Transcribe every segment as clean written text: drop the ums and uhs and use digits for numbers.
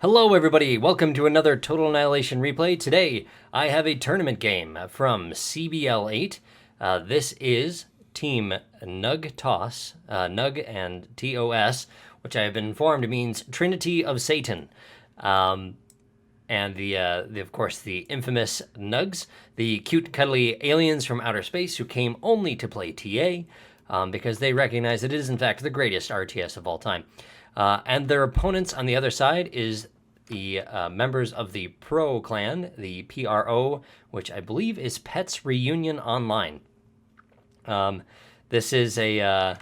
Hello everybody, welcome to another Total Annihilation replay. Today, I have a tournament game from CBL 8. This is Team Gnug ToS, Gnug and ToS, which I have been informed means Trinity of Satan. And of course, the infamous Gnugs, the cute, cuddly aliens from outer space who came only to play TA, because they recognize that it is, in fact, the greatest RTS of all time. And their opponents on the other side is the members of the Pro clan, the PRO, which I believe is Pets Reunion Online. This is a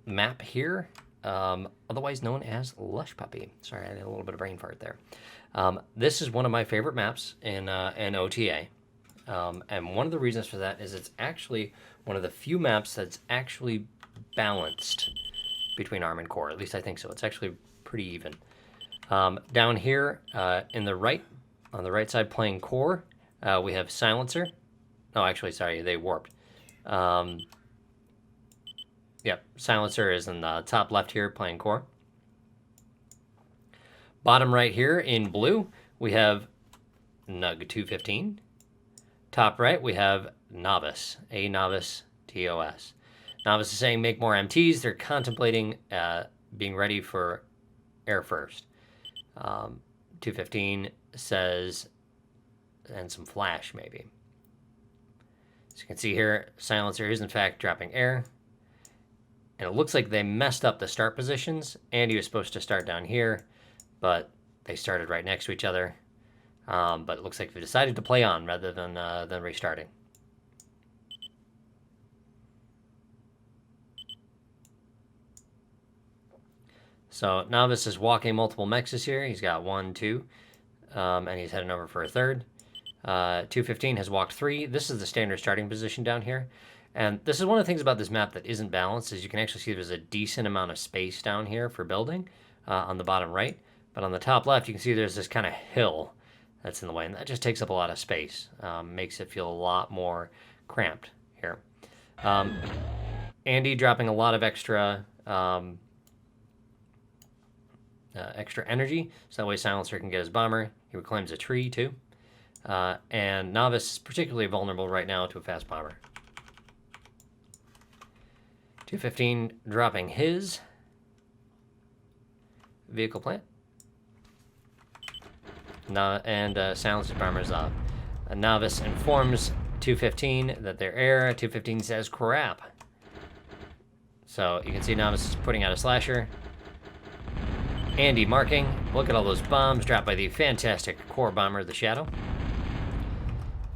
map here, otherwise known as Lusch Puppy. Sorry, I had a little bit of brain fart there. This is one of my favorite maps in OTA. And one of the reasons for that is it's actually one of the few maps that's actually balanced between arm and core. At least I think so. It's actually pretty even. Down here on the right side playing core, we have Silencer. Oh, actually, sorry, they warped. Yep, Silencer is in the top left here playing core. Bottom right here in blue, we have Gnug 215. Top right, we have Novice, a Novice ToS. Novice is saying make more MTs. They're contemplating being ready for air first. 215 says, and some flash maybe. As you can see here, Silencer is in fact dropping air. And it looks like they messed up the start positions. Andy was supposed to start down here, but they started right next to each other. But it looks like they decided to play on rather than restarting. So Novice is walking multiple mexes here. He's got 1, 2, and he's heading over for a third. 215 has walked 3. This is the standard starting position down here. And this is one of the things about this map that isn't balanced, is you can actually see there's a decent amount of space down here for building on the bottom right. But on the top left, you can see there's this kind of hill that's in the way, and that just takes up a lot of space. Makes it feel a lot more cramped here. Andy dropping a lot of extra energy, so that way Silencer can get his bomber. He reclaims a tree, too. And Novice is particularly vulnerable right now to a fast bomber. 215 dropping his vehicle plant. Silencer's bomber is off. Novice informs 215 that they're air. 215 says crap. So you can see Novice is putting out a slasher. Andy marking. Look at all those bombs dropped by the fantastic core bomber, the Shadow.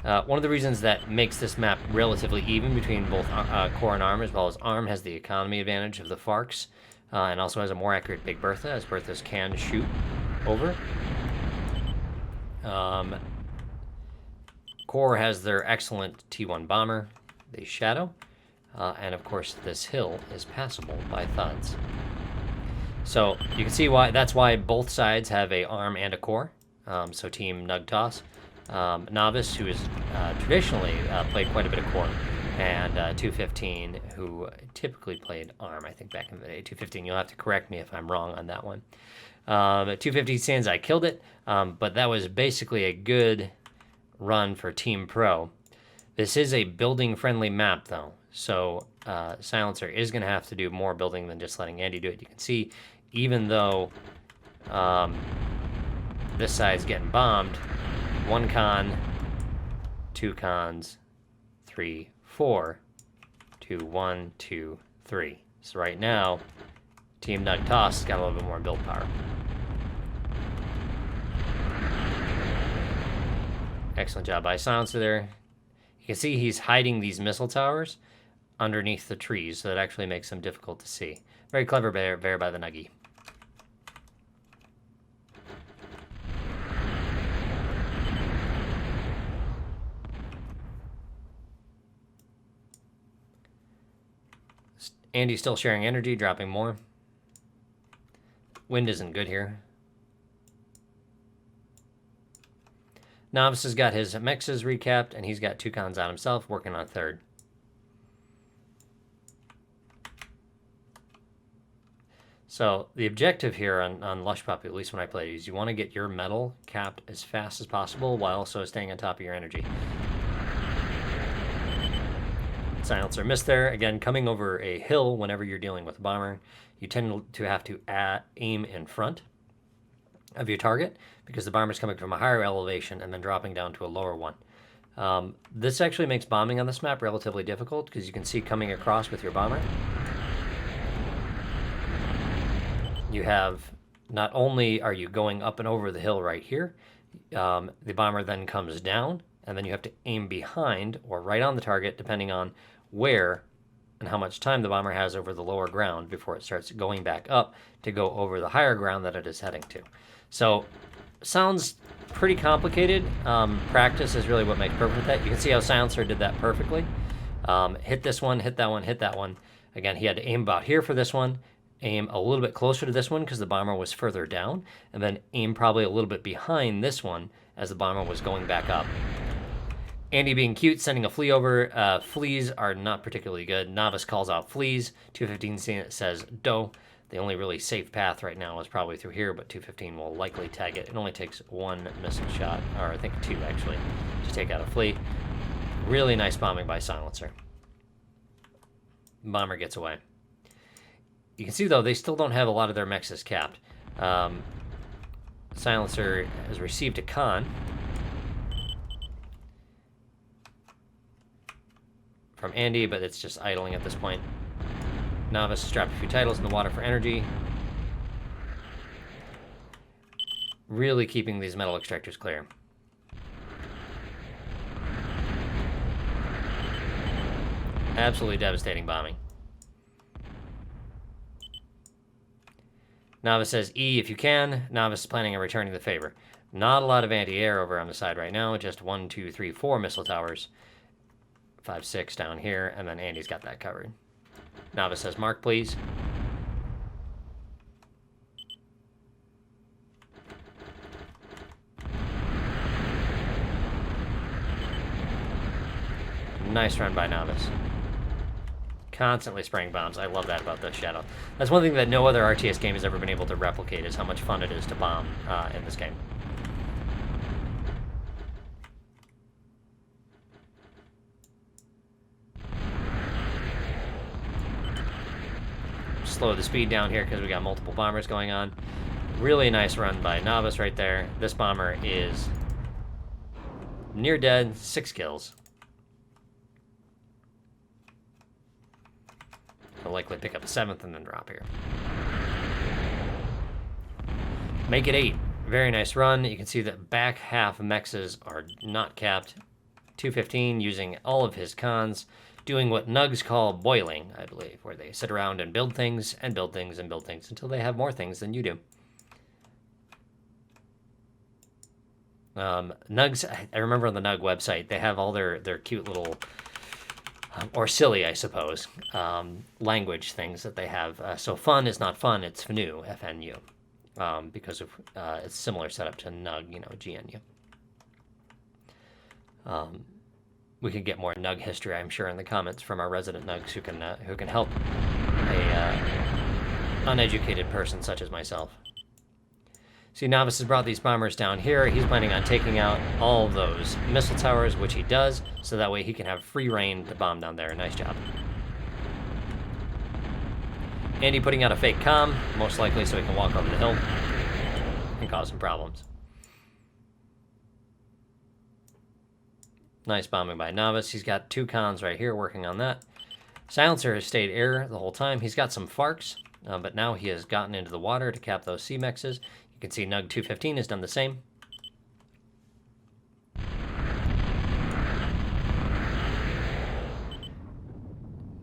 One of the reasons that makes this map relatively even between both core and arm, as well as arm has the economy advantage of the Farks, and also has a more accurate Big Bertha, as Berthas can shoot over. Core has their excellent T1 bomber, the Shadow, and of course this hill is passable by thuds. So you can see that's why both sides have a arm and a core. So Team Gnug ToS, Novice, who has traditionally played quite a bit of core, and 215, who typically played arm, I think, back in the day. 215, you'll have to correct me if I'm wrong on that one. 215 stands, I killed it, but that was basically a good run for Team Pro. This is a building-friendly map, though, so Silencer is going to have to do more building than just letting Andy do it. You can see, even though this side's getting bombed, 1 con, 2 cons, 3, 4, 2, 1, 2, 3. So right now, Team Gnug ToS has got a little bit more build power. Excellent job by Silencer there. You can see he's hiding these missile towers underneath the trees, so that actually makes them difficult to see. Very clever bear by the Gnuggy. Andy's still sharing energy, dropping more. Wind isn't good here. Novice has got his mexes recapped, and he's got 2 cons on himself, working on third. So the objective here on Lusch Puppy, at least when I play, is you want to get your metal capped as fast as possible while also staying on top of your energy. Silencer missed there. Again, coming over a hill whenever you're dealing with a bomber, you tend to have to aim in front of your target because the bomber's coming from a higher elevation and then dropping down to a lower one. This actually makes bombing on this map relatively difficult because you can see coming across with your bomber. You have, not only are you going up and over the hill right here, the bomber then comes down, and then you have to aim behind or right on the target, depending on where and how much time the bomber has over the lower ground before it starts going back up to go over the higher ground that it is heading to. So, sounds pretty complicated. Practice is really what makes perfect with that. You can see how Silencer did that perfectly. Hit this one, hit that one, hit that one. Again, he had to aim about here for this one, aim a little bit closer to this one because the bomber was further down, and then aim probably a little bit behind this one as the bomber was going back up. Andy being cute, sending a flea over. Fleas are not particularly good. Novice calls out fleas. 215 says doe. The only really safe path right now is probably through here, but 215 will likely tag it. It only takes one missile shot, or I think two actually, to take out a flea. Really nice bombing by Silencer. Bomber gets away. You can see, though, they still don't have a lot of their mexes capped. Silencer has received a con from Andy, but it's just idling at this point. Novice has dropped a few titles in the water for energy. Really keeping these metal extractors clear. Absolutely devastating bombing. Novice says E if you can. Novice is planning on returning the favor. Not a lot of anti-air over on the side right now. Just 1, 2, 3, 4 missile towers. 5, 6 down here, and then Andy's got that covered. Novice says mark, please. Nice run by Novice. Constantly spraying bombs. I love that about this Shadow. That's one thing that no other RTS game has ever been able to replicate, is how much fun it is to bomb in this game. Slow the speed down here because we got multiple bombers going on. Really nice run by Novice right there. This bomber is near dead, 6 kills. He'll likely pick up a 7th and then drop here. Make it 8. Very nice run. You can see that back half mexes are not capped. 215 using all of his cons, doing what Gnugs call boiling, I believe, where they sit around and build things and build things and build things until they have more things than you do. Gnugs, I remember on the Gnug website, they have all their cute little... or silly, I suppose, language things that they have. So fun is not fun, it's FNU, F-N-U, because of it's similar setup to Gnug, you know, G-N-U. We could get more Gnug history, I'm sure, in the comments from our resident Gnugs who can help a uneducated person such as myself. See, Novice has brought these bombers down here. He's planning on taking out all of those missile towers, which he does, so that way he can have free reign to bomb down there. Nice job. Andy putting out a fake comm, most likely so he can walk over the hill and cause some problems. Nice bombing by Novice. He's got 2 cons right here working on that. Silencer has stayed air the whole time. He's got some Farks, but now he has gotten into the water to cap those C-Mexes. You can see Gnug 215 has done the same.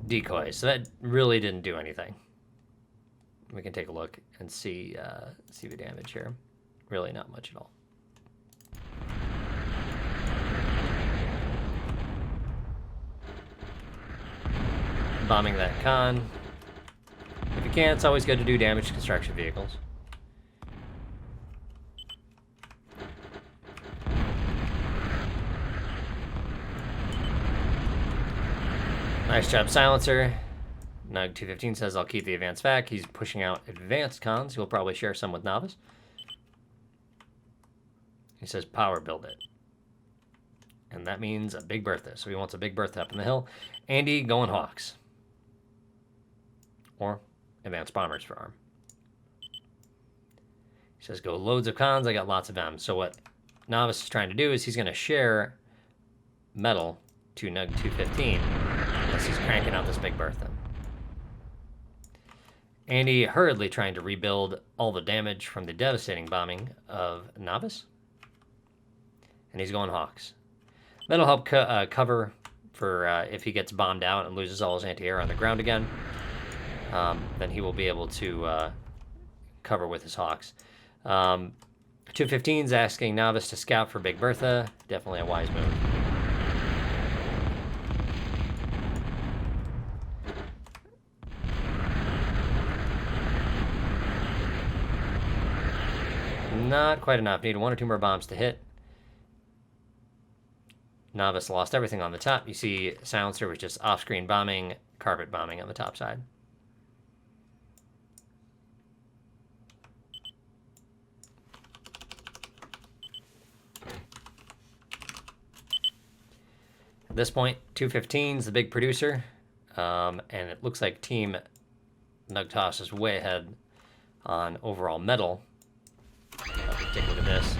Decoys. So that really didn't do anything. We can take a look and see the damage here. Really not much at all. Bombing that con. If you can, it's always good to do damage to construction vehicles. Nice job, Silencer. Gnug 215 says, I'll keep the advanced vac. He's pushing out advanced cons. He'll probably share some with Novice. He says, power build it. And that means a Big Bertha. So he wants a Big Bertha up in the hill. Andy going Hawks. Or advanced bombers for arm. He says, go loads of cons. I got lots of them. So what Novice is trying to do is he's going to share metal to Gnug 215 as he's cranking out this Big Bertha. Andy hurriedly trying to rebuild all the damage from the devastating bombing of Novice. And he's going Hawks. That'll help cover for if he gets bombed out and loses all his anti-air on the ground again. Then he will be able to cover with his Hawks. 215's asking Novice to scout for Big Bertha. Definitely a wise move. Not quite enough. Need 1 or 2 more bombs to hit. Novice lost everything on the top. You see Silencer was just off-screen bombing, carpet bombing on the top side. At this point, 215's the big producer, and it looks like Team Gnug ToS is way ahead on overall medal. Take a look at this.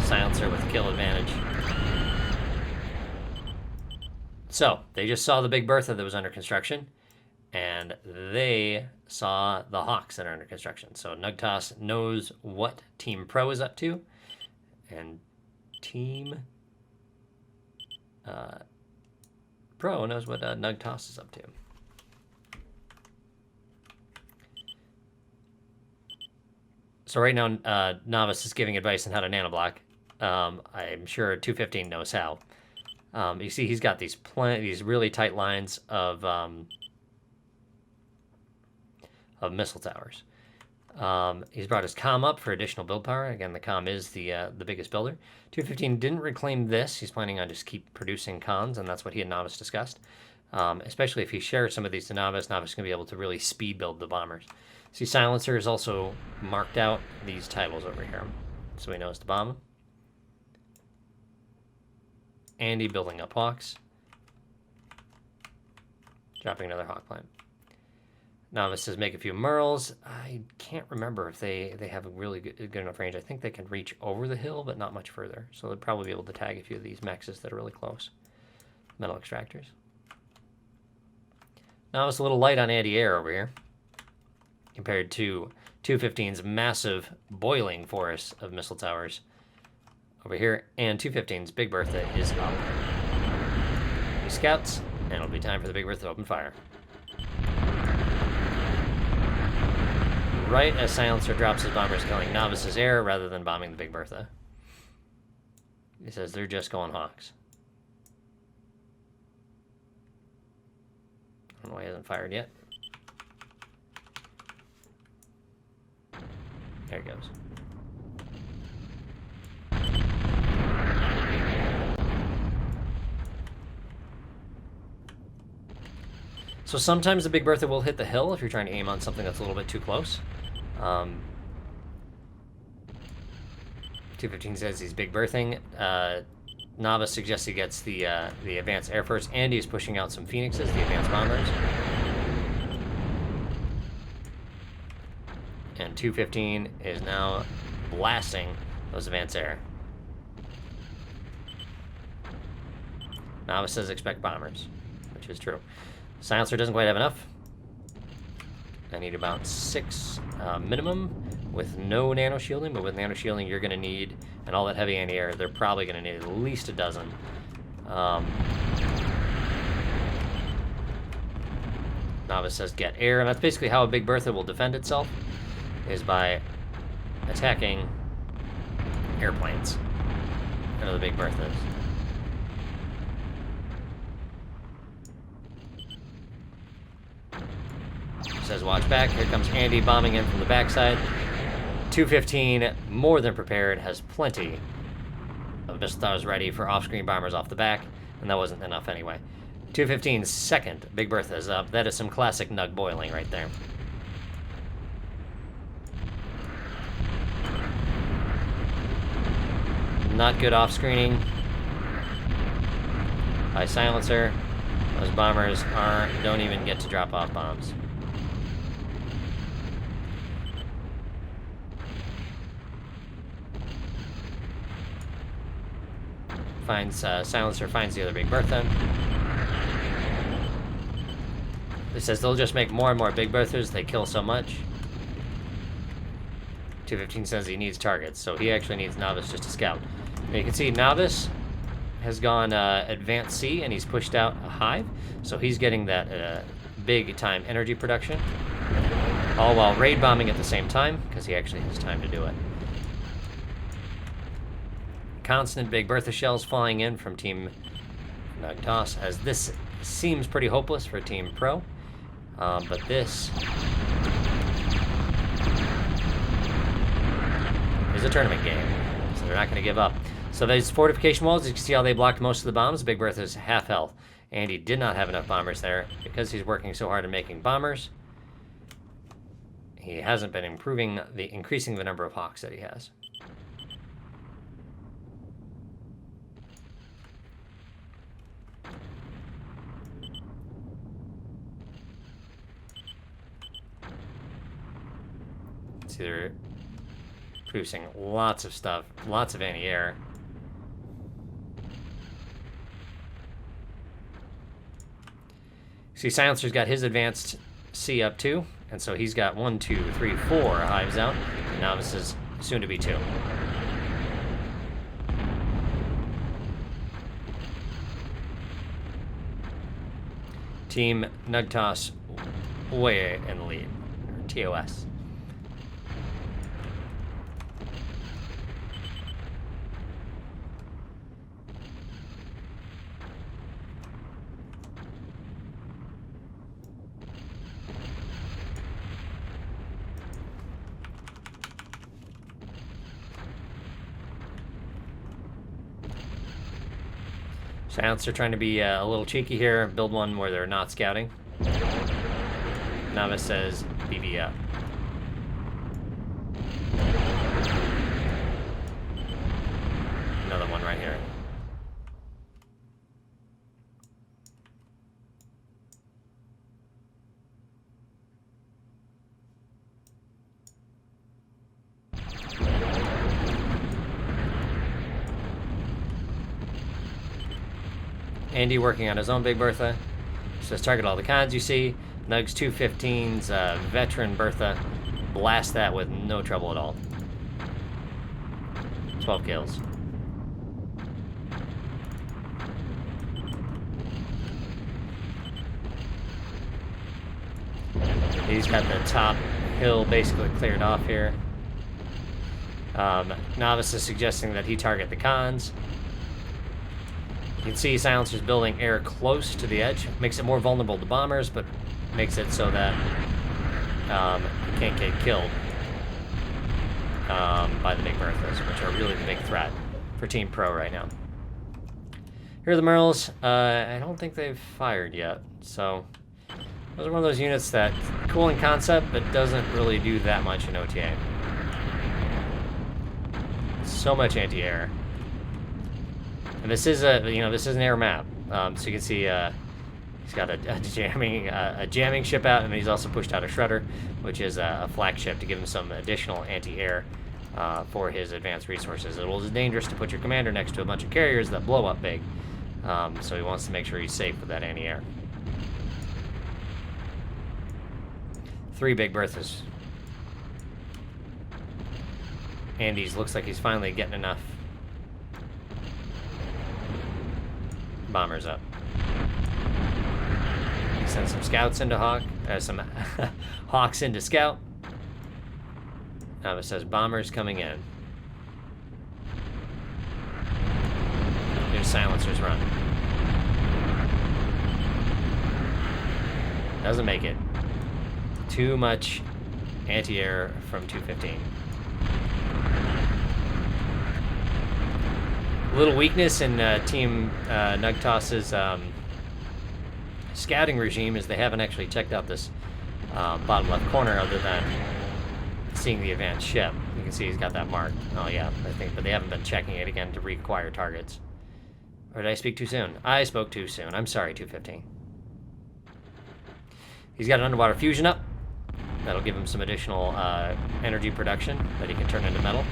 Silencer with kill advantage. So, they just saw the Big Bertha that was under construction, and they saw the Hawks that are under construction. So, Gnug ToS knows what Team Pro is up to, and Team Pro knows what Gnug ToS is up to. So right now, Novice is giving advice on how to nanoblock. I'm sure 215 knows how. You see, he's got these really tight lines of missile towers. He's brought his comm up for additional build power. Again, the comm is the biggest builder. 215 didn't reclaim this. He's planning on just keep producing cons, and that's what he and Novice discussed. Especially if he shares some of these to Novice, Novice is going to be able to really speed build the bombers. See, Silencer is also marked out these titles over here, so he knows to bomb them. Andy building up Hawks. Dropping another Hawk plant. Novice says make a few Merles. I can't remember if they have a really good enough range. I think they can reach over the hill, but not much further. So they'll probably be able to tag a few of these mexes that are really close. Metal extractors. Novice a little light on anti-air over here, compared to 215's massive boiling forest of missile towers over here, and 215's Big Bertha is up. He scouts, and it'll be time for the Big Bertha to open fire. Right as Silencer drops his bombers, killing Novice's air rather than bombing the Big Bertha. He says they're just going Hawks. I don't know why he hasn't fired yet. There he goes. So sometimes the Big Bertha will hit the hill if you're trying to aim on something that's a little bit too close. 215 says he's Big Berthing. Novice suggests he gets the advanced air first. Andy is pushing out some Phoenixes, the advanced bombers. And 215 is now blasting those advanced air. Novice says expect bombers, which is true. Silencer doesn't quite have enough. I need about 6 minimum with no nano shielding, but with nano shielding you're going to need, and all that heavy anti-air, they're probably going to need at least a dozen. Novice says get air, and that's basically how a Big Bertha will defend itself, is by attacking airplanes. That are the Big Berthas. Says watch back. Here comes Andy bombing in from the backside. 215, more than prepared, has plenty of missile towers ready for off-screen bombers off the back, and that wasn't enough anyway. 215's second Big Bertha is up. That is some classic Gnug boiling right there. Not good off-screening. High silencer. Those bombers don't even get to drop off bombs. Silencer finds the other Big Bertha. It says they'll just make more and more Big Berthas. They kill so much. 215 says he needs targets, so he actually needs Novice just to scout. And you can see Novice has gone Advanced C, and he's pushed out a Hive, so he's getting that big time energy production, all while raid bombing at the same time, because he actually has time to do it. Constant Big Bertha shells flying in from Team Gnug ToS, as this seems pretty hopeless for Team Pro, but this is a tournament game, so they're not going to give up. So these fortification walls, you can see how they blocked most of the bombs. Big Bertha's half health, and he did not have enough bombers there because he's working so hard at making bombers. He hasn't been increasing the number of Hawks that he has. See, they're producing lots of stuff, lots of anti-air. See, Silencer's got his advanced C up too, and so he's got 1, 2, 3, 4 hives out, and Novice is soon to be 2. Team Gnug ToS way in the lead, or ToS. Silencer trying to be a little cheeky here, build one where they're not scouting. Novice says BB up. Another one right here. Andy working on his own Big Bertha. Says target all the cons you see. Gnug's 215's veteran Bertha. Blast that with no trouble at all. 12 kills. He's got the top hill basically cleared off here. Novice is suggesting that he target the cons. You can see Silencer's building air close to the edge. Makes it more vulnerable to bombers, but makes it so that he can't get killed by the Big Berthas, which are really the big threat for Team Pro right now. Here are the Merles. I don't think they've fired yet, so those are one of those units that cool in concept, but doesn't really do that much in OTA. So much anti-air. And this is this is an air map, so you can see he's got a jamming ship out, and he's also pushed out a shredder, which is a flak ship to give him some additional anti-air for his advanced resources. It was dangerous to put your commander next to a bunch of carriers that blow up big, so he wants to make sure he's safe with that anti-air. 3 Big Berthas. Andy's looks like he's finally getting enough bombers up. He sends some scouts into Hawk, some Hawks into Scout. Now it says bombers coming in. There's Silencers run. Doesn't make it. Too much anti-air from 215. A little weakness in Team Gnug ToS's scouting regime is they haven't actually checked out this bottom left corner other than seeing the advanced ship. You can see he's got that marked. Oh yeah, I think, but they haven't been checking it again to reacquire targets. Or did I speak too soon? I spoke too soon. I'm sorry, 215. He's got an underwater fusion up. That'll give him some additional energy production that he can turn into metal.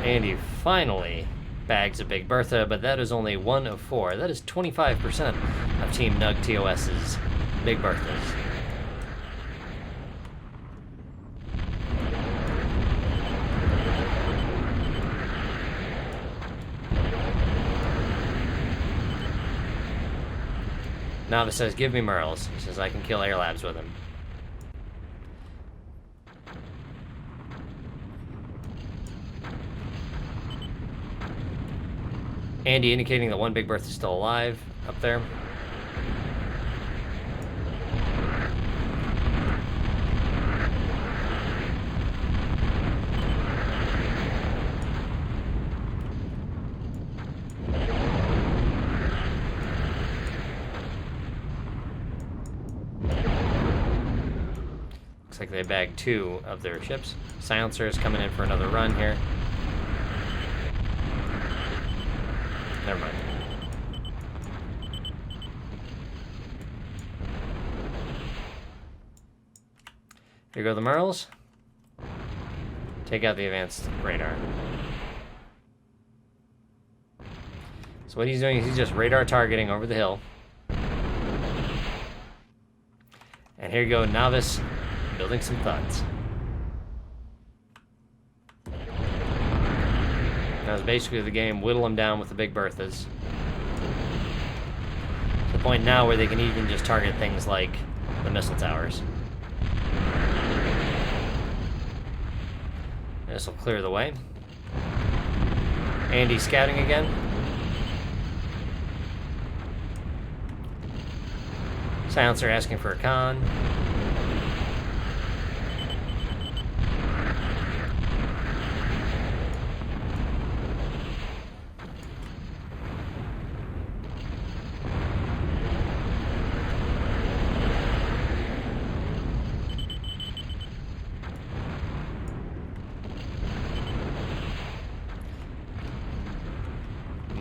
And he finally bags a Big Bertha, but that is only 1 of 4. That is 25% of Team Gnug ToS's Big Berthas. Novice says, give me Merles. He says, I can kill Air Labs with him. Andy indicating that one Big Bertha is still alive up there. Looks like they bagged 2 of their ships. Silencer is coming in for another run here. Never mind. Here go the Merles. Take out the advanced radar. So what he's doing is he's just radar targeting over the hill. And here you go, Novice building some thuds. That was basically the game, whittle them down with the Big Berthas. To the point now where they can even just target things like the missile towers. This will clear the way. Andy scouting again. Silencer asking for a con.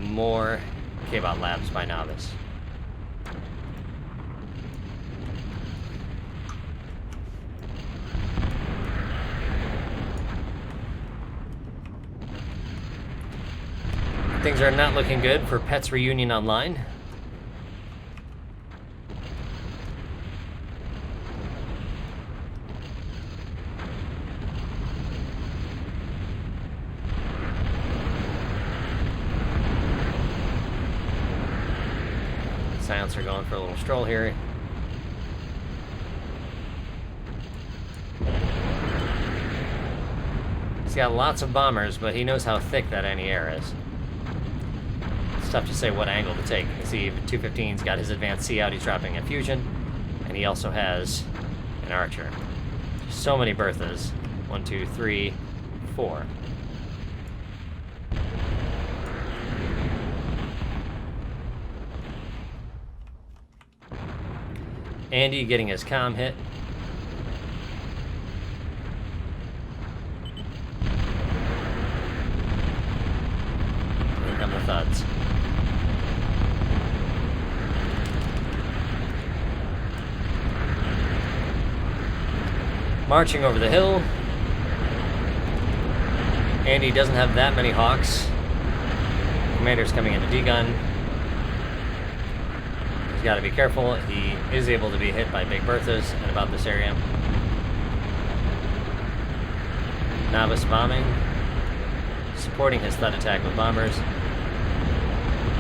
More K-Bot Labs by Novice. Things are not looking good for Pets Reunion Online. Silencer going for a little stroll here. He's got lots of bombers, but he knows how thick that anti-air is. It's tough to say what angle to take. You can see 215's got his advanced C out, he's dropping a fusion, and he also has an archer. So many Berthas. 1, 2, 3, 4. Andy getting his comm hit. Here come the thuds. Marching over the hill. Andy doesn't have that many Hawks. Commander's coming into D-gun. He's got to be careful. He is able to be hit by Big Berthas in about this area. Novice bombing. Supporting his thud attack with bombers.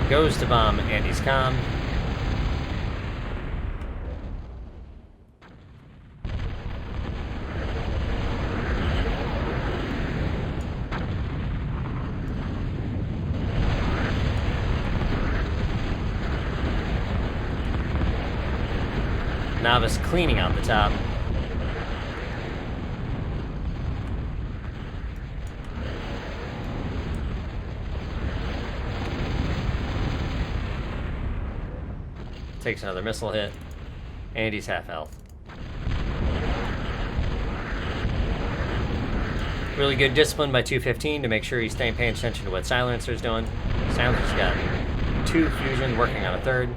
Goes to bomb Andy's comm. Novice cleaning out the top. Takes another missile hit. Andy's half health. Really good discipline by 215 to make sure he's staying paying attention to what Silencer's doing. Silencer's got 2 fusion, working on a 3rd.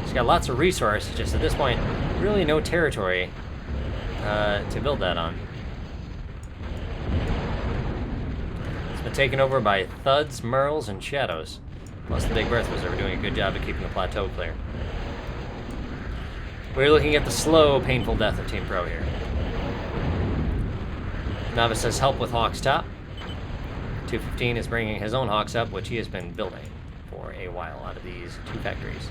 He's got lots of resource, just at this point, really no territory to build that on. It's been taken over by Thuds, Merles, and Shadows. Plus the Big Berthas are doing a good job of keeping the plateau clear. We're looking at the slow, painful death of Team Pro here. Novice has help with Hawk's top. 215 is bringing his own Hawks up, which he has been building for a while out of these 2 factories.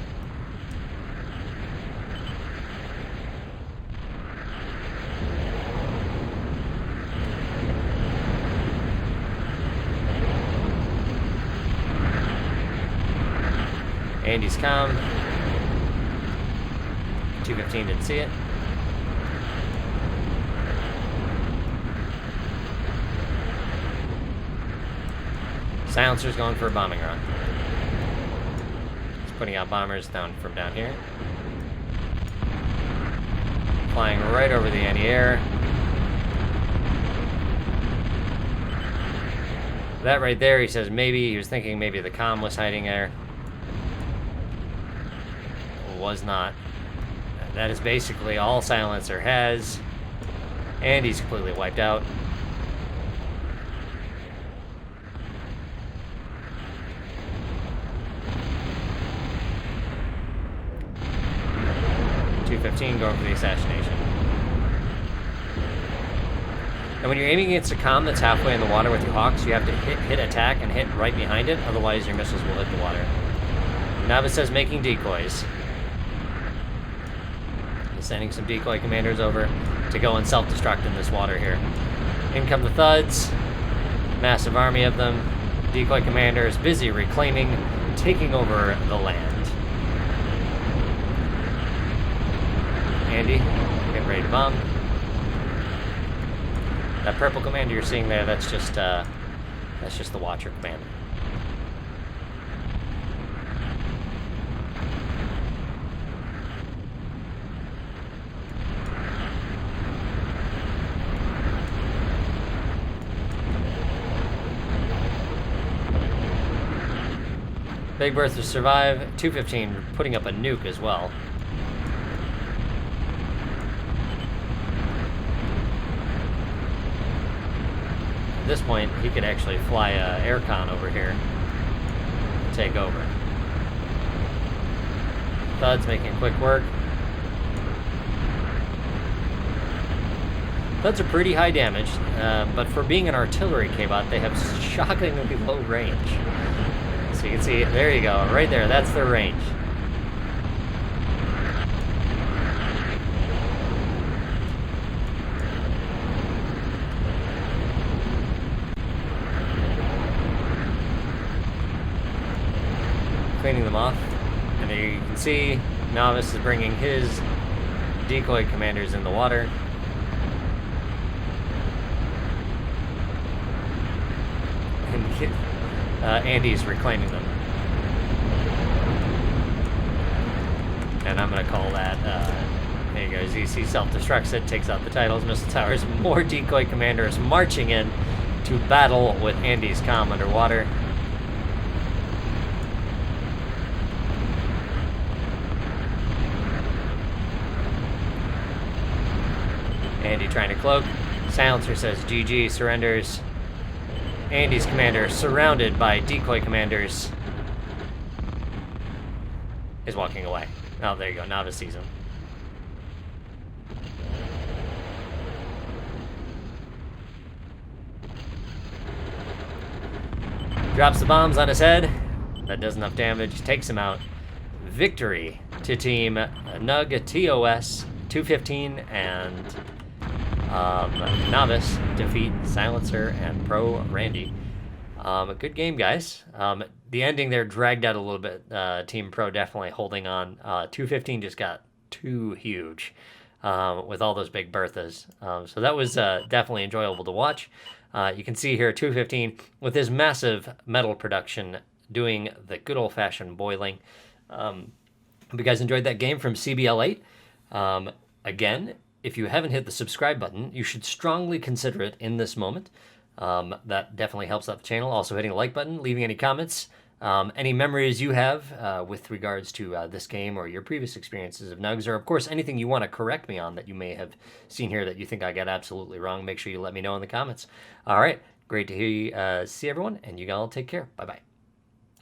Andy's calm. 215 didn't see it. Silencer's going for a bombing run. He's putting out bombers down from down here. Flying right over the anti-air. That right there, he says maybe, he was thinking maybe the comm was hiding there. Was not. That is basically all Silencer has. And he's completely wiped out. Going for the assassination. And when you're aiming against a comm that's halfway in the water with your Hawks, you have to hit attack and hit right behind it, otherwise your missiles will hit the water. Novice says making decoys. He's sending some decoy commanders over to go and self-destruct in this water here. In come the Thuds. Massive army of them. Decoy commanders busy reclaiming, taking over the land. Andy, get ready to bomb. That purple commander you're seeing there, that's just the Watcher commander. Big Berthas survive. 215 putting up a nuke as well. At this point, he could actually fly a aircon over here and take over. Thuds making quick work. Thuds are pretty high damage, but for being an artillery K-bot, they have shockingly low range. So you can see, there you go, right there, that's their range. Cleaning them off, and there you can see Novice is bringing his decoy commanders in the water. And Andy's reclaiming them. And I'm going to call that, there you go, ZC self-destructs it, takes out the titles, missile towers, more decoy commanders marching in to battle with Andy's comm underwater. Andy trying to cloak. Silencer says GG, surrenders. Andy's commander, surrounded by decoy commanders, is walking away. Oh, there you go. Novice sees him. Drops the bombs on his head. That does enough damage. Takes him out. Victory to Team Gnug, ToS, 215, and Novice defeat Silencer and Pro Randy. A good game, guys. The ending there dragged out a little bit. Team Pro definitely holding on. 215 just got too huge with all those big Berthas. So that was definitely enjoyable to watch. You can see here 215 with his massive metal production doing the good old-fashioned boiling. Hope you guys enjoyed that game from CBL 8. Again, if you haven't hit the subscribe button, you should strongly consider it in this moment. That definitely helps out the channel. Also hitting the like button, leaving any comments, any memories you have with regards to this game or your previous experiences of Nugs, or of course anything you want to correct me on that you may have seen here that you think I got absolutely wrong, make sure you let me know in the comments. All right, great to hear you, see everyone, and you all take care. Bye-bye.